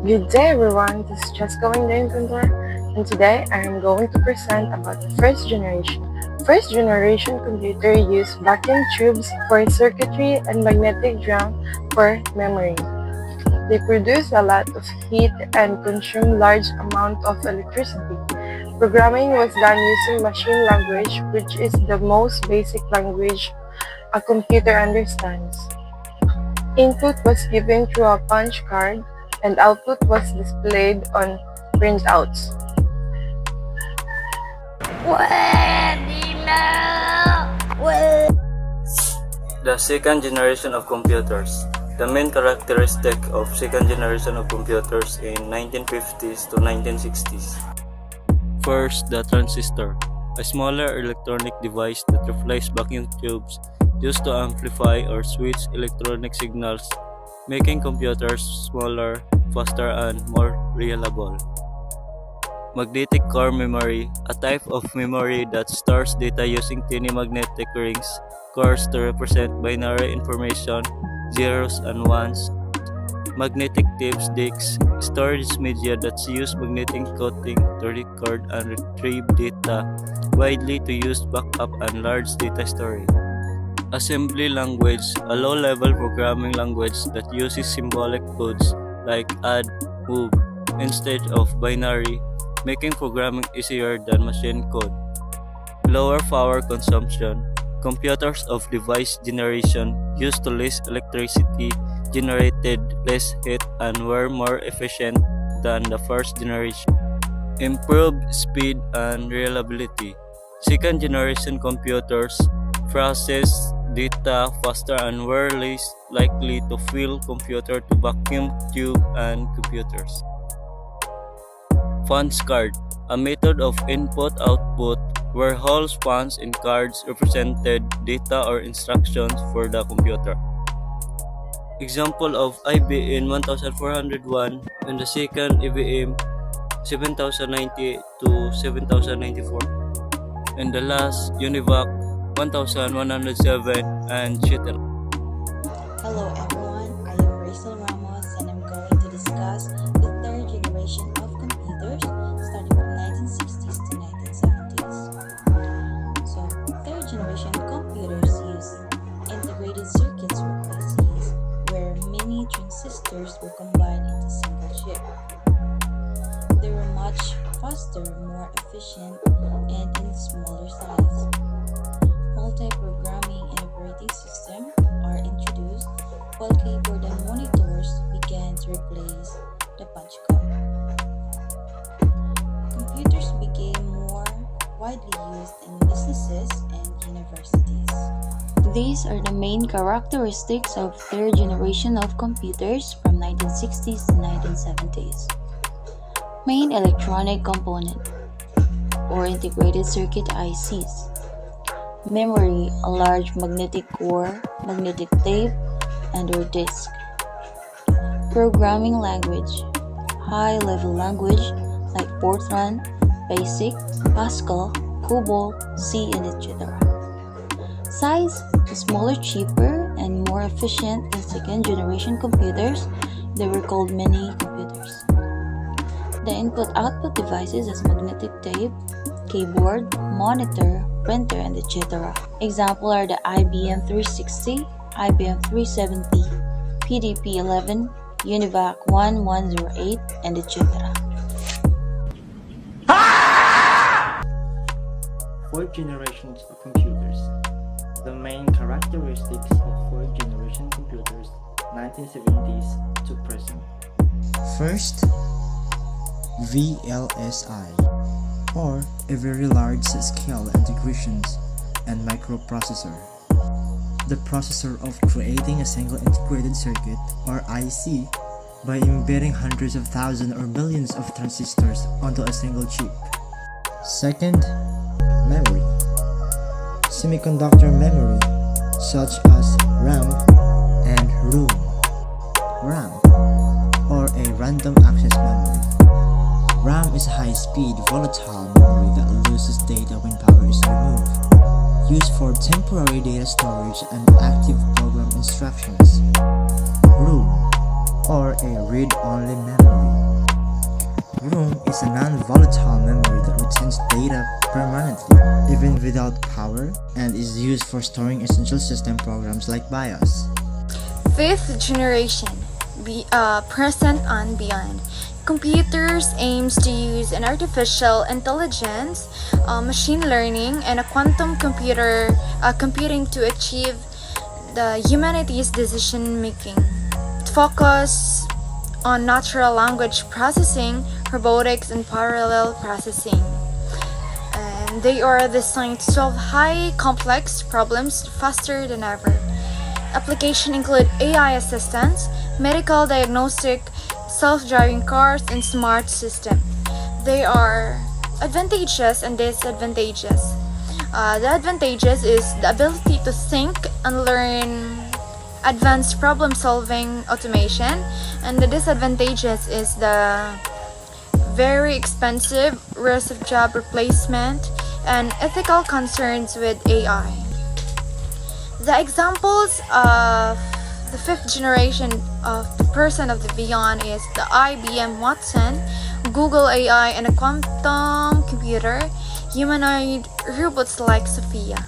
Good day everyone, this is Jessica Wingdane, and today I am going to present about the first generation. First generation computer used vacuum tubes for circuitry and magnetic drum for memory. They produce a lot of heat and consume large amount of electricity. Programming was done using machine language, which is the most basic language a computer understands. Input was given through a punch card, and output was displayed on printouts. The second generation of computers. The main characteristic of second generation of computers in 1950s to 1960s. First, the transistor, a smaller electronic device that replaced vacuum tubes used to amplify or switch electronic signals, making computers smaller, faster, and more reliable. Magnetic core memory, a type of memory that stores data using tiny magnetic rings, cores to represent binary information, zeros and ones. Magnetic tapes disks, storage media that use magnetic coating to record and retrieve data, widely to use backup and large data storage. Assembly language, a low-level programming language that uses symbolic codes like add, move, instead of binary, making programming easier than machine code. Lower power consumption. Computers of device generation used to less electricity, generated less heat, and were more efficient than the first generation. Improved speed and reliability. Second generation computers process data faster and were less likely to fail compared to vacuum tube and computers. Punch card, a method of input-output where holes punched in cards represented data or instructions for the computer. Example of IBM 1401 and the second IBM 7090 to 7094, and the last UNIVAC 1107 and etc. Hello everyone, I am Rachel Ramos and I'm going to discuss the third generation of computers starting from 1960s to 1970s. So, third generation computers use integrated circuits or ICs where many transistors were combined into a single chip. They were much faster, more efficient, and in smaller size. Multi-programming and operating system are introduced, while keyboard and monitors began to replace the punch card. Computers became more widely used in businesses and universities. These are the main characteristics of third generation of computers from 1960s to 1970s. Main electronic component or integrated circuit ICs. Memory, a large magnetic core, magnetic tape, and/or disk. Programming language, high-level language like Fortran, BASIC, Pascal, COBOL, C, and etc. Size, smaller, cheaper, and more efficient than second-generation computers. They were called mini computers. The input-output devices as magnetic tape, keyboard, monitor, printer, and etc. Example are the IBM 360, IBM 370, PDP-11, UNIVAC 1108, and etc. Fourth generations of computers. The main characteristics of fourth generation computers, 1970s to present. First, VLSI, or a very large scale integrations and microprocessor. The processor of creating a single integrated circuit or IC by embedding hundreds of thousands or millions of transistors onto a single chip. Second, memory. Semiconductor memory such as RAM and ROM. RAM, or a random access memory. RAM is a high-speed, volatile memory that loses data when power is removed, used for temporary data storage and active program instructions. ROM, or a read-only memory. ROM is a non-volatile memory that retains data permanently, even without power, and is used for storing essential system programs like BIOS. Fifth generation, present and beyond. Computers aims to use an artificial intelligence, machine learning, and a quantum computing to achieve the humanity's decision making. Focus on natural language processing, robotics, and parallel processing. And they are designed to solve high complex problems faster than ever. Applications include AI assistants, medical diagnostic, self-driving cars, and smart systems. They are advantages and disadvantages. The advantages is the ability to think and learn advanced problem-solving automation, and the disadvantages is the very expensive risk of job replacement and ethical concerns with AI. The examples of the fifth generation of the person of the beyond is the IBM Watson, Google AI, and a quantum computer, humanoid robots like Sophia.